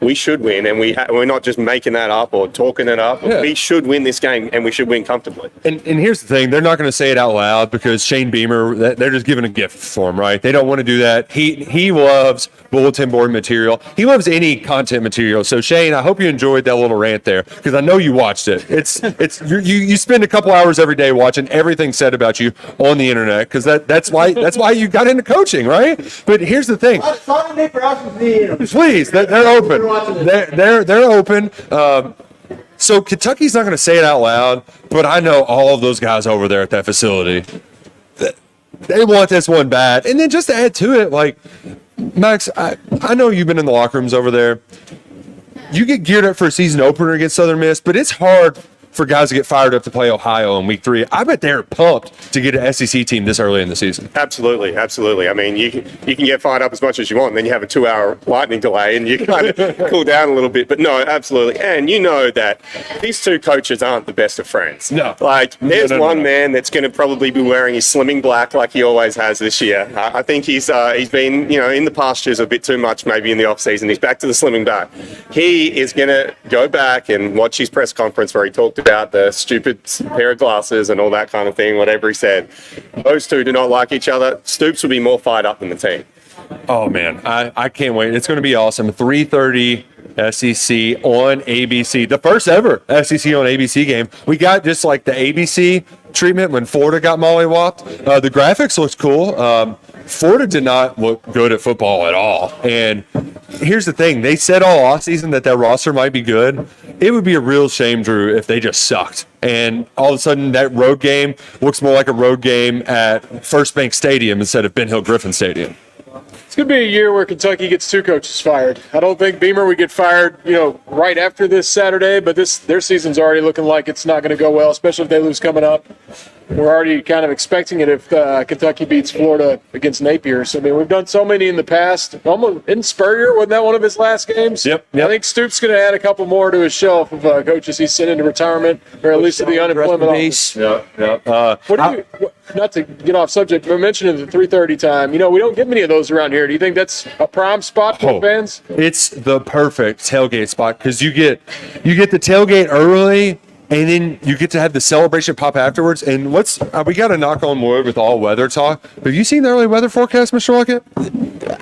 we should win, and we're not just making that up or talking it up. Yeah. We should win this game, and we should win comfortably. And here's the thing. They're not going to say it out loud because Shane Beamer, they're just giving a gift for him, right? They don't want to do that. He loves bulletin board material. He loves any content material. So, Shane, I hope you enjoyed that little rant there because I know you watched it. You spend a couple hours every day watching everything said about you on the internet because that's why you got into coaching, right? But here's the thing. Please, they're open. They're open. So Kentucky's not going to say it out loud, but I know all of those guys over there at that facility. They want this one bad. And then just to add to it, Max, I know you've been in the locker rooms over there. You get geared up for a season opener against Southern Miss, but it's hard for guys to get fired up to play Ohio in week 3. I bet they're pumped to get an SEC team this early in the season. Absolutely. I mean, you can get fired up as much as you want, and then you have a 2-hour lightning delay, and you kind of cool down a little bit. But no, absolutely. And you know that these two coaches aren't the best of friends. No. There's one man that's going to probably be wearing his slimming black like he always has this year. I think he's been, in the pastures a bit too much maybe in the off season. He's back to the slimming back. He is going to go back and watch his press conference where he talked about the stupid pair of glasses and all that kind of thing, whatever he said. Those two do not like each other. Stoops will be more fired up than the team. Oh, man. I can't wait. It's going to be awesome. 3:30 SEC on ABC. The first ever SEC on ABC game. We got just the ABC treatment when Florida got mollywopped. The graphics looked cool. Florida did not look good at football at all. And here's the thing. They said all offseason that their roster might be good. It would be a real shame, Drew, if they just sucked. And all of a sudden that road game looks more like a road game at First Bank Stadium instead of Ben Hill Griffin Stadium. It's going to be a year where Kentucky gets 2 coaches fired. I don't think Beamer would get fired, right after this Saturday, but their season's already looking like it's not going to go well, especially if they lose coming up. We're already kind of expecting it if Kentucky beats Florida against Napier. So, we've done so many in the past. Almost in Spurrier, wasn't that one of his last games? Yep. I think Stoops going to add a couple more to his shelf of coaches he's sent into retirement, or at least to the unemployment office. Yeah. Not to get off subject, but mentioning the 3:30 time. We don't get many of those around here. Do you think that's a prime spot for fans? It's the perfect tailgate spot because you get the tailgate early, and then you get to have the celebration pop afterwards. And we got to knock on wood with all weather talk. Have you seen the early weather forecast, Mr. Luckett?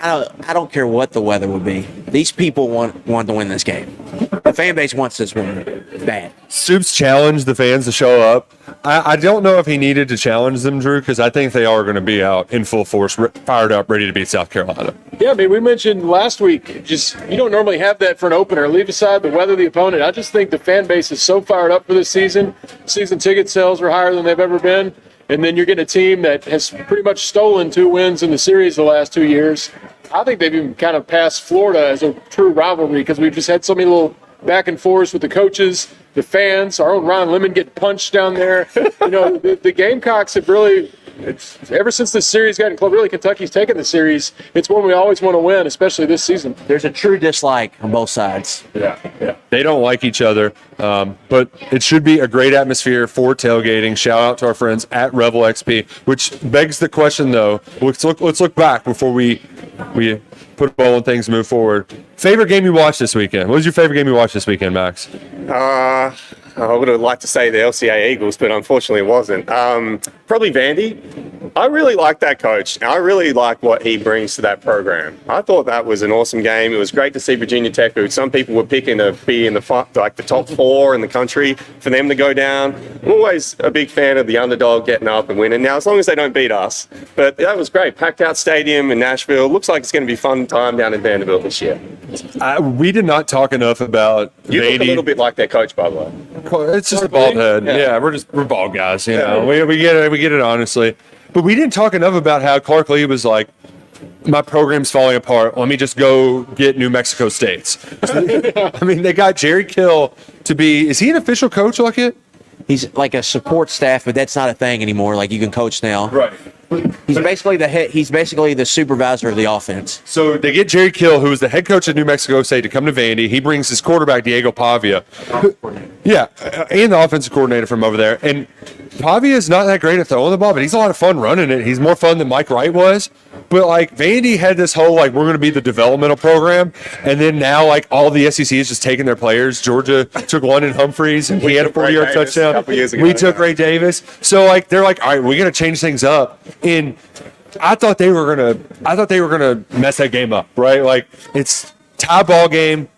I don't care what the weather would be. These people want to win this game. The fan base wants this one bad. Stoops challenged the fans to show up. I don't know if he needed to challenge them, Drew, because I think they are going to be out in full force, fired up, ready to beat South Carolina. Yeah, we mentioned last week, just you don't normally have that for an opener. Leave aside the weather, the opponent. I just think the fan base is so fired up for this season. Season ticket sales are higher than they've ever been. And then you're getting a team that has pretty much stolen 2 wins in the series the last 2 years. I think they've even kind of passed Florida as a true rivalry because we've just had so many little back and forths with the coaches, the fans, our own Ron Lemon getting punched down there. The Gamecocks have really, ever since this series got close, really Kentucky's taken the series. It's one we always want to win, especially this season. There's a true dislike on both sides. Yeah. They don't like each other, but it should be a great atmosphere for tailgating. Shout out to our friends at Revel XP, which begs the question, though. Let's look back before we put a bow on things and move forward. Favorite game you watched this weekend? What was your favorite game you watched this weekend, Max? I would have liked to say the LCA Eagles, but unfortunately it wasn't. Probably Vandy. I really like that coach. I really like what he brings to that program. I thought that was an awesome game. It was great to see Virginia Tech, who some people were picking to be in the top 4 in the country, for them to go down. I'm always a big fan of the underdog getting up and winning. Now, as long as they don't beat us. But that was great. Packed out stadium in Nashville. Looks like it's going to be a fun time down in Vanderbilt this year. We did not talk enough about You Vandy. look a little bit like their coach, by the way. It's just a bald head. Yeah, we're bald guys. We get it honestly. But we didn't talk enough about how Clark Lee was like, my program's falling apart. Let me just go get New Mexico State's. They got Jerry Kill to be. Is he an official coach like it? He's like a support staff, but that's not a thing anymore. Like you can coach now. Right. He's basically the head. He's basically the supervisor of the offense. So they get Jerry Kill, who was the head coach at New Mexico State, to come to Vandy. He brings his quarterback Diego Pavia. Yeah, and the offensive coordinator from over there. And Pavia is not that great at throwing the ball, but he's a lot of fun running it. He's more fun than Mike Wright was. But Vandy had this whole we're going to be the developmental program, and then now all the SEC is just taking their players. Georgia took London Humphreys, and he had a 40-yard touchdown. We took Ray Davis. So they're all right, we got to change things up. And I thought they were gonna mess that game up, right? It's tie ball game.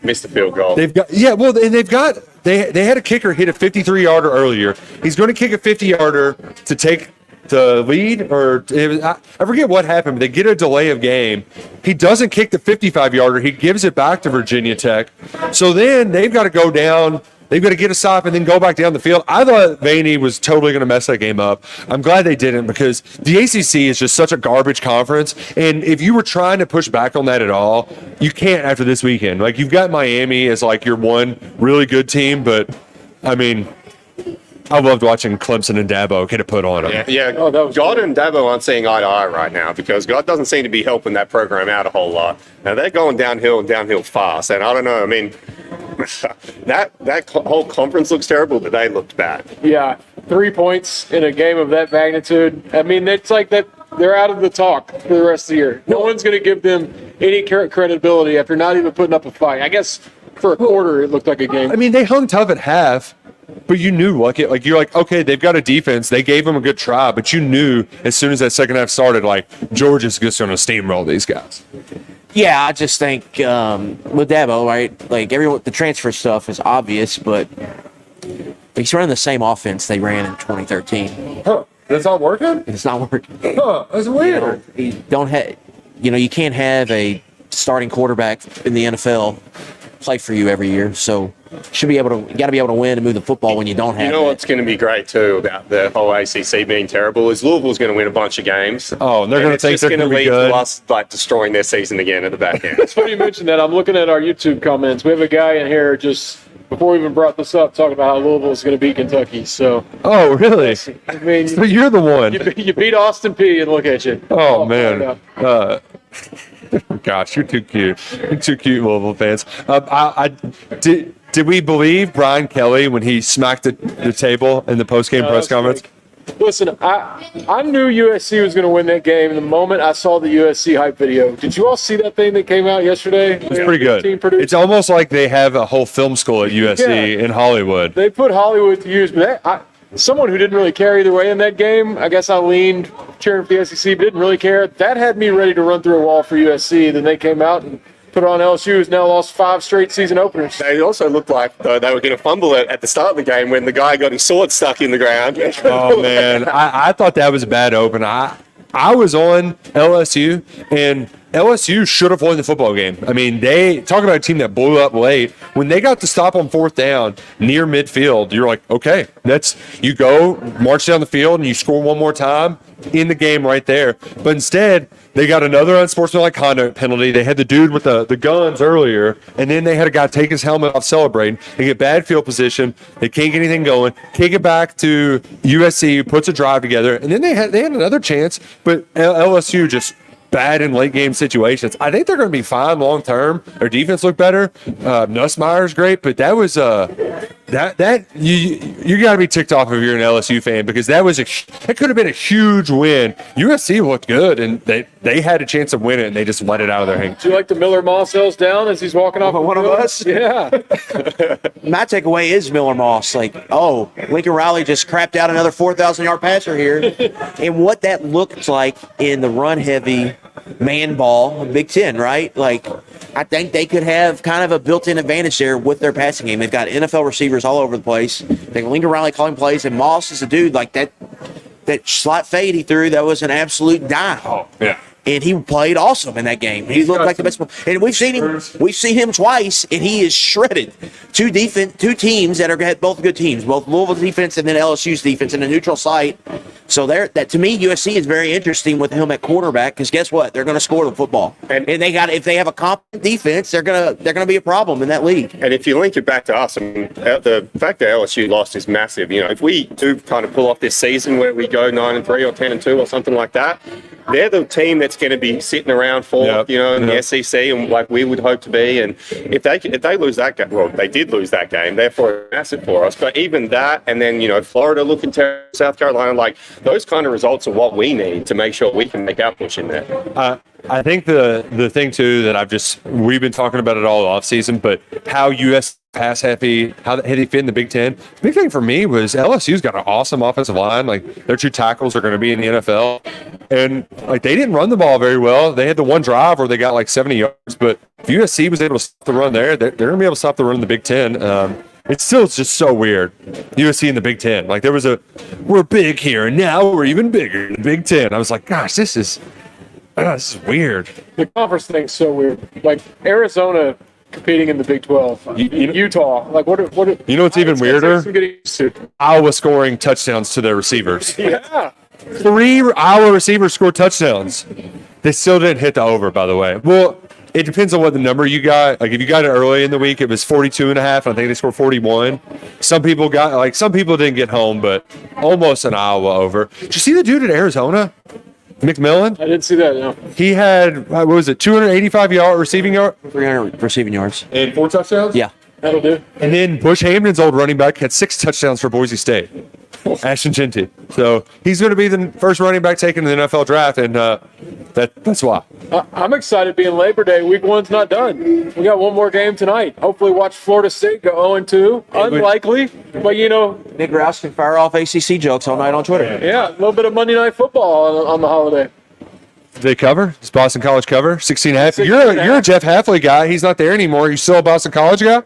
Missed the field goal. They had a kicker hit a 53-yarder earlier. He's going to kick a 50-yarder to take the lead, I forget what happened, but they get a delay of game. He doesn't kick the 55-yarder. He gives it back to Virginia Tech. So then they've got to go down. They've got to get a stop and then go back down the field. I thought Vandy was totally going to mess that game up. I'm glad they didn't because the ACC is just such a garbage conference. And if you were trying to push back on that at all, you can't after this weekend. You've got Miami as your one really good team, but I loved watching Clemson and Dabo get it put on them. Yeah. God and Dabo aren't seeing eye to eye right now because God doesn't seem to be helping that program out a whole lot. Now they're going downhill fast, and I don't know. That whole conference looks terrible, but they looked bad. Yeah, 3 points in a game of that magnitude. It's like that. They're out of the talk for the rest of the year. No one's going to give them any credibility after not even putting up a fight. I guess for a quarter, it looked like a game. They hung tough at half. But you knew, okay, they've got a defense. They gave them a good try, but you knew as soon as that second half started, Georgia's just going to steamroll these guys. Yeah, I just think with Dabo, right? Everyone, the transfer stuff is obvious, but He's running the same offense they ran in 2013. Huh. That's not working? It's not working. Huh. That's weird. You don't have, you can't have a starting quarterback in the NFL play for you every year. So you got to be able to win and move the football when you don't have. You know what's going to be great too about the whole ACC being terrible is Louisville's going to win a bunch of games. Oh, and they're going to think they're going to be lead good. to us like destroying their season again at the back end. It's funny you mentioned that. I'm looking at our YouTube comments. We have a guy in here just before we even brought this up talking about how Louisville is going to beat Kentucky. So, Oh, really? I mean, So you're the one. you beat Austin P and look at you. Oh, fired man. up. Gosh, you're too cute. You're too cute, Louisville fans. Did we believe Brian Kelly when he smacked the table in the post-game press that's conference? fake. Listen, I knew USC was going to win that game the moment I saw the USC hype video. Did you all see that thing that came out yesterday? It's pretty good. It's almost like they have a whole film school at USC in Hollywood. They put Hollywood to use, but someone who didn't really care either way in that game, I guess I leaned cheering for the SEC, but didn't really care. That had me ready to run through a wall for USC. Then they came out and put on LSU, who's now lost 5 straight season openers. They also looked like they were going to fumble it at the start of the game when the guy got his sword stuck in the ground. Oh, man. I thought that was a bad open. I was on LSU, and LSU should have won the football game. I mean, they talk about a team that blew up late. When they got to stop on 4th down near midfield, you're like, okay, you go march down the field and you score one more time in the game right there. But instead, they got another unsportsmanlike conduct penalty. They had the dude with the guns earlier, and then they had a guy take his helmet off celebrating. They get bad field position. They can't get anything going. Kick it back to USC, who puts a drive together, and then they had another chance, but LSU just bad in late game situations. I think they're going to be fine long term. Their defense looked better. Nussmeier's great, but that was you got to be ticked off if you're an LSU fan, because that could have been a huge win. USC looked good, and they had a chance of winning, and they just let it out of their hands. Do you like the Miller Moss L's down as he's walking off? One of us? Yeah. My takeaway is Miller Moss. Lincoln Riley just crapped out another 4,000-yard passer here. And what that looks like in the run-heavy man ball, Big Ten, right? I think they could have kind of a built-in advantage there with their passing game. They've got NFL receivers all over the place. They got Lincoln Riley calling plays, and Moss is a dude like that slot fade he threw, that was an absolute dime. Oh, yeah. And he played awesome in that game. He looked like the best. And we've seen him twice, and he is shredded. Two teams that are both good teams, both Louisville's defense and then LSU's defense in a neutral site. So that to me, USC is very interesting with him at quarterback, because guess what? They're going to score the football, and if they have a competent defense, they're gonna be a problem in that league. And if you link it back to us, I mean, the fact that LSU lost is massive. If we do kind of pull off this season where we go 9-3 or 10-2 or something like that, they're the team that's going to be sitting around fourth, in the SEC, and like we would hope to be. And if they lose that game, well, they did lose that game, therefore it's massive for us. But even that, and then Florida looking terrible, South Carolina, those kind of results are what we need to make sure we can make our push in there. I think the thing too that we've been talking about it all off season, but how US pass heavy, how they fit in the Big Ten. The big thing for me was LSU's got an awesome offensive line. Their 2 tackles are going to be in the NFL, and they didn't run the ball very well. They had the one drive where they got 70 yards, but if USC was able to stop the run there, they're going to be able to stop the run in the Big Ten. It's still just so weird. USC in the Big Ten, there was we're big here, and now we're even bigger in the Big Ten. I was like, gosh, this is weird. The conference thing's so weird. Arizona competing in the Big 12. Utah. What? You know what's even weirder? I'm getting used to. Iowa scoring touchdowns to their receivers. Yeah. 3 Iowa receivers scored touchdowns. They still didn't hit the over, by the way. Well, it depends on what the number you got. If you got it early in the week, it was 42.5. I think they scored 41. Some people didn't get home, but almost an Iowa over. Did you see the dude at Arizona? McMillan? I didn't see that, no. He had, 285 receiving yard? 300 receiving yards. And 4 touchdowns? Yeah. That'll do. And then Bush Hamden's old running back had 6 touchdowns for Boise State. Ashton Genty. So he's going to be the first running back taken in the NFL draft, and that's why. I'm excited being Labor Day. Week 1's not done. We got one more game tonight. Hopefully watch Florida State go 0-2. Unlikely, but Nick Rouse can fire off ACC jokes all night on Twitter. Yeah, a little bit of Monday Night Football on the holiday. Did they cover? Does Boston College cover? 16.5. You're a Jeff Halfley guy. He's not there anymore. You still a Boston College guy?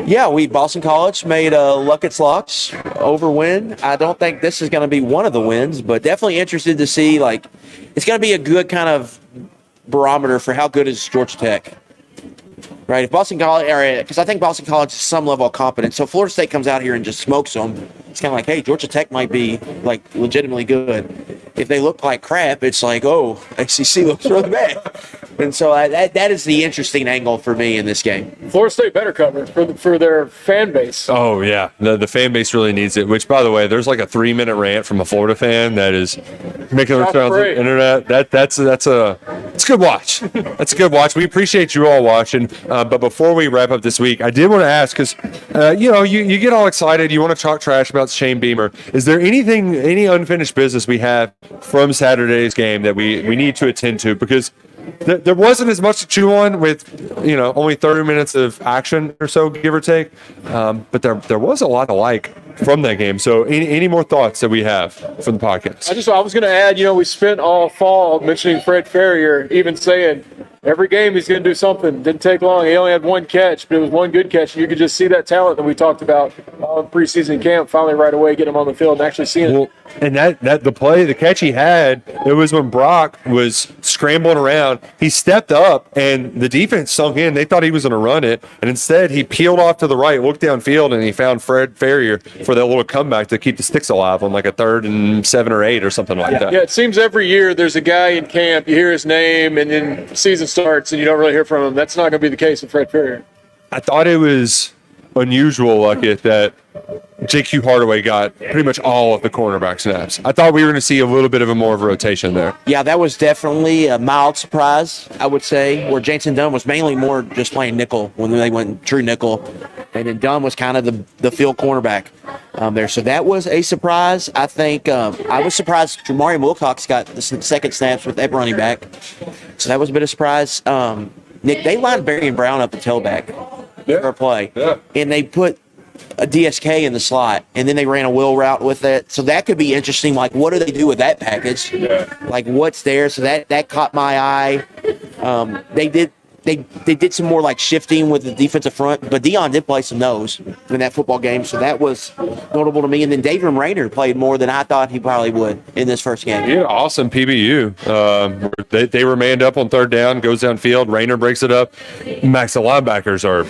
Yeah, Boston College made Luckett's Locks over win. I don't think this is going to be one of the wins, but definitely interested to see, like, it's going to be a good kind of barometer for how good is Georgia Tech. Right, if Boston College area, because I think Boston College has some level of competence. So if Florida State comes out here and just smokes them, it's kind of like, hey, Georgia Tech might be like legitimately good. If they look like crap, it's like, oh, ACC looks really bad. And so that is the interesting angle for me in this game. Florida State better cover for their fan base. Oh yeah, the fan base really needs it. Which, by the way, there's like a 3-minute rant from a Florida fan that is making their rounds on the internet. That's a good watch. That's a good watch. We appreciate you all watching. But before we wrap up this week, I did want to ask, because you get all excited, you want to talk trash about Shane Beamer. Is there any unfinished business we have from Saturday's game that we need to attend to? Because there wasn't as much to chew on with, only 30 minutes of action or so, give or take. But there was a lot to like from that game. So any more thoughts that we have from the podcast? I was going to add, we spent all fall mentioning Fred Ferrier, even saying every game he's going to do something. Didn't take long. He only had one catch, but it was one good catch. And you could just see that talent that we talked about on preseason camp finally right away, get him on the field and actually seeing it. And the catch he had, it was when Brock was scrambling around. He stepped up, and the defense sunk in. They thought he was going to run it, and instead he peeled off to the right, looked downfield, and he found Fred Ferrier for that little comeback to keep the sticks alive on like a 3rd and 7 or 8 or something like that. Yeah, it seems every year there's a guy in camp, you hear his name, and then season starts, and you don't really hear from him. That's not going to be the case with Fred Ferrier. I thought it was unusual, that JQ Hardaway got pretty much all of the cornerback snaps. I thought we were going to see a little bit of more of a rotation there. Yeah, that was definitely a mild surprise, I would say, where Jason Dunn was mainly more just playing nickel when they went true nickel. And then Dunn was kind of the field cornerback there. So that was a surprise. I think I was surprised Jamari Wilcox got the second snaps with that running back. So that was a bit of surprise. Nick, they lined Barry and Brown up the tailback for a play. Yeah. And they put a DSK in the slot, and then they ran a wheel route with it. So that could be interesting. Like, what do they do with that package? Yeah. Like, what's there? So that caught my eye. They did some more like shifting with the defensive front, but Dion did play some nose in that football game, so that was notable to me. And then David Rayner played more than I thought he probably would in this first game. Yeah, awesome PBU. They were manned up on 3rd down, goes downfield, Rayner breaks it up. Max, the linebackers are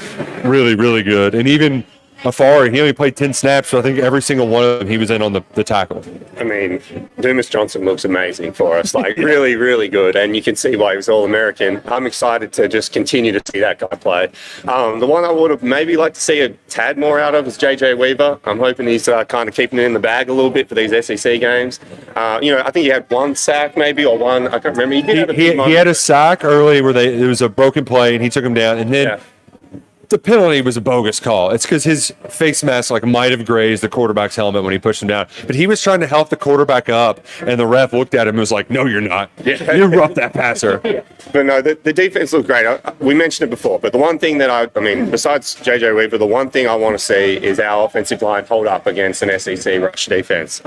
really, really good, and even Afari, he only played 10 snaps, so I think every single one of them he was in on the tackle. I mean, Dumas Johnson looks amazing for us, really, really good, and you can see why he was All-American. I'm excited to just continue to see that guy play. The one I would have maybe liked to see a tad more out of is JJ Weaver. I'm hoping he's kind of keeping it in the bag a little bit for these SEC games. I think he had one sack maybe, or one, I can't remember. He had a sack early where it was a broken play, and he took him down, and then... Yeah. The penalty was a bogus call. It's because his face mask might have grazed the quarterback's helmet when he pushed him down. But he was trying to help the quarterback up, and the ref looked at him and was like, "No, you're not. You roughed that passer." But no, the defense looked great. We mentioned it before, but the one thing that besides JJ Weaver, the one thing I want to see is our offensive line hold up against an SEC rush defense.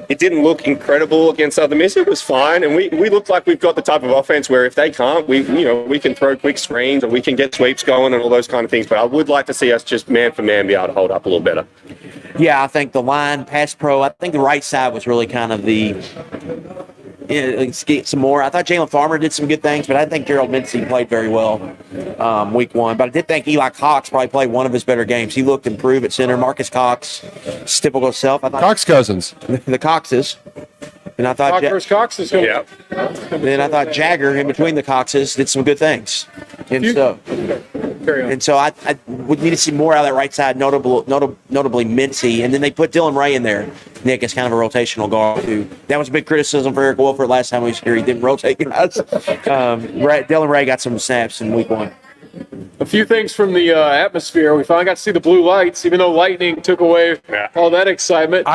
It didn't look incredible against Southern Miss. It was fine, and we look like we've got the type of offense where if they can't, we can throw quick screens or we can get sweeps going and all those kind of things, but I would like to see us just man for man be able to hold up a little better. Yeah, I think the line, pass pro, I think the right side was really kind of let's get some more. I thought Jalen Farmer did some good things, but I think Gerald Mincy played very well week 1. But I did think Eli Cox probably played one of his better games. He looked improved at center. Marcus Cox, his typical self. I thought Cox cousins. The Coxes. And I thought Cox is going. Yeah. Then I thought Jagger in between the Coxes did some good things. And so I would need to see more out of that right side, notably Mincy. And then they put Dylan Ray in there, Nick, as kind of a rotational guard, too. That was a big criticism for Eric Wolford last time he was here. He didn't rotate guys. Dylan Ray got some snaps in week 1. A few things from the atmosphere. We finally got to see the blue lights, even though lightning took away all that excitement.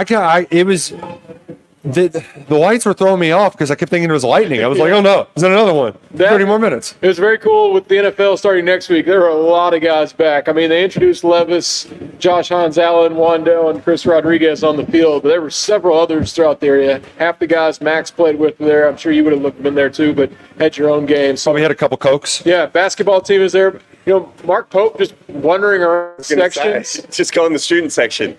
The lights were throwing me off because I kept thinking it was lightning. I was like, oh no, is that another one? 30 more minutes. It was very cool with the NFL starting next week. There were a lot of guys back. I mean, they introduced Levis, Josh Hans Allen, Wandell, and Chris Rodriguez on the field, but there were several others throughout the area. Half the guys Max played with were there. I'm sure you would have been there too, but had your own game. So we had a couple Cokes. Yeah, basketball team is there. Mark Pope just wandering around the section. Just go in the student section.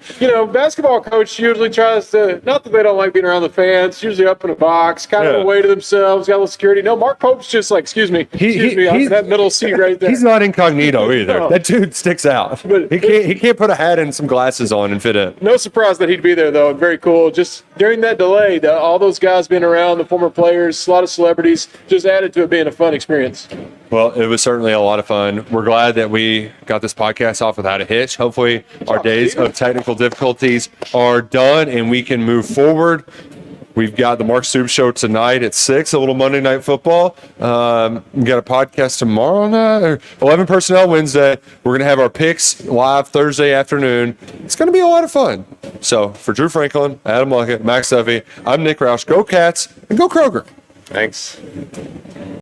Basketball coach usually tries to, not that they don't like being around the fans, usually up in a box, kind of away to themselves, got a little security. No, Mark Pope's just like, excuse me, I'm in that middle seat right there. He's not incognito either. No. That dude sticks out. But he can't put a hat and some glasses on and fit in. No surprise that he'd be there, though. Very cool. Just during that delay, all those guys being around, the former players, a lot of celebrities, just added to it being a fun experience. Well, it was certainly a lot of fun. We're glad that we got this podcast off without a hitch. Hopefully, our days of technical difficulties are done and we can move forward. We've got the Mark Stoops show tonight at 6, a little Monday Night Football. We got a podcast tomorrow night, 11 Personnel Wednesday. We're going to have our picks live Thursday afternoon. It's going to be a lot of fun. So, for Drew Franklin, Adam Luckett, Max Duffy, I'm Nick Roush. Go Cats and go Kroger. Thanks.